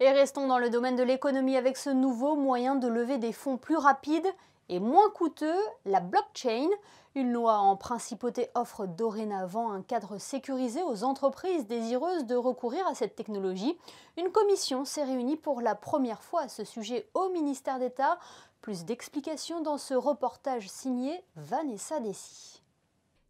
Et restons dans le domaine de l'économie avec ce nouveau moyen de lever des fonds plus rapide et moins coûteux, la blockchain. Une loi en principauté offre dorénavant un cadre sécurisé aux entreprises désireuses de recourir à cette technologie. Une commission s'est réunie pour la première fois à ce sujet au ministère d'État. Plus d'explications dans ce reportage signé Vanessa Dessy.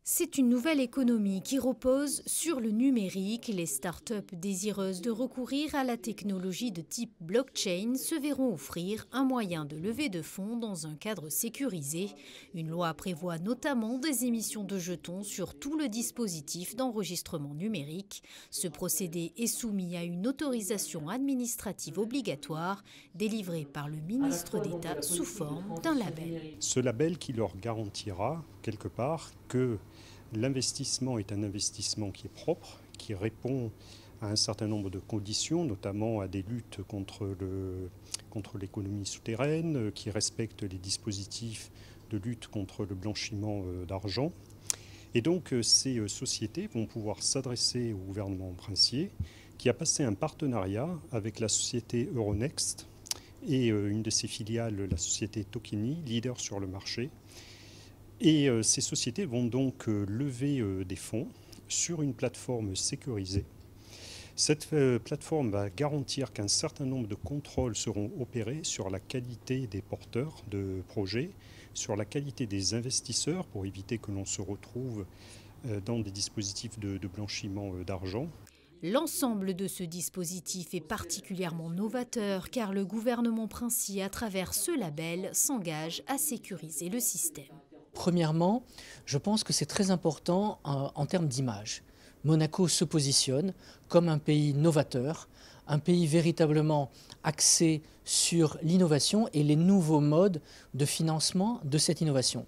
C'est une nouvelle économie qui repose sur le numérique. Les startups désireuses de recourir à la technologie de type blockchain se verront offrir un moyen de lever de fonds dans un cadre sécurisé. Une loi prévoit notamment des émissions de jetons sur tout le dispositif d'enregistrement numérique. Ce procédé est soumis à une autorisation administrative obligatoire délivrée par le ministre d'État sous forme d'un label. Ce label qui leur garantira quelque part que l'investissement est un investissement qui est propre, qui répond à un certain nombre de conditions, notamment à des luttes contre l'économie souterraine, qui respecte les dispositifs de lutte contre le blanchiment d'argent. Et donc ces sociétés vont pouvoir s'adresser au gouvernement princier, qui a passé un partenariat avec la société Euronext et une de ses filiales, la société Tokeny, leader sur le marché. Et ces sociétés vont donc lever des fonds sur une plateforme sécurisée. Cette plateforme va garantir qu'un certain nombre de contrôles seront opérés sur la qualité des porteurs de projets, sur la qualité des investisseurs pour éviter que l'on se retrouve dans des dispositifs de blanchiment d'argent. L'ensemble de ce dispositif est particulièrement novateur car le gouvernement princier, à travers ce label, s'engage à sécuriser le système. Premièrement, je pense que c'est très important en termes d'image. Monaco se positionne comme un pays novateur, un pays véritablement axé sur l'innovation et les nouveaux modes de financement de cette innovation.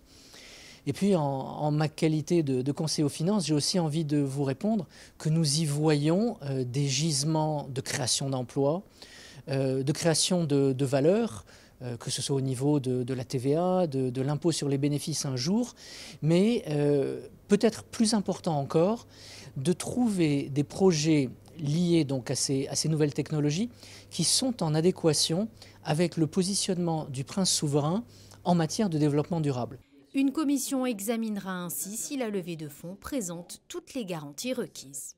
Et puis en ma qualité de conseiller aux finances, j'ai aussi envie de vous répondre que nous y voyons des gisements de création d'emplois, de création de valeur, que ce soit au niveau de la TVA, de l'impôt sur les bénéfices un jour, mais peut-être plus important encore, de trouver des projets liés donc à ces nouvelles technologies qui sont en adéquation avec le positionnement du prince souverain en matière de développement durable. Une commission examinera ainsi si la levée de fonds présente toutes les garanties requises.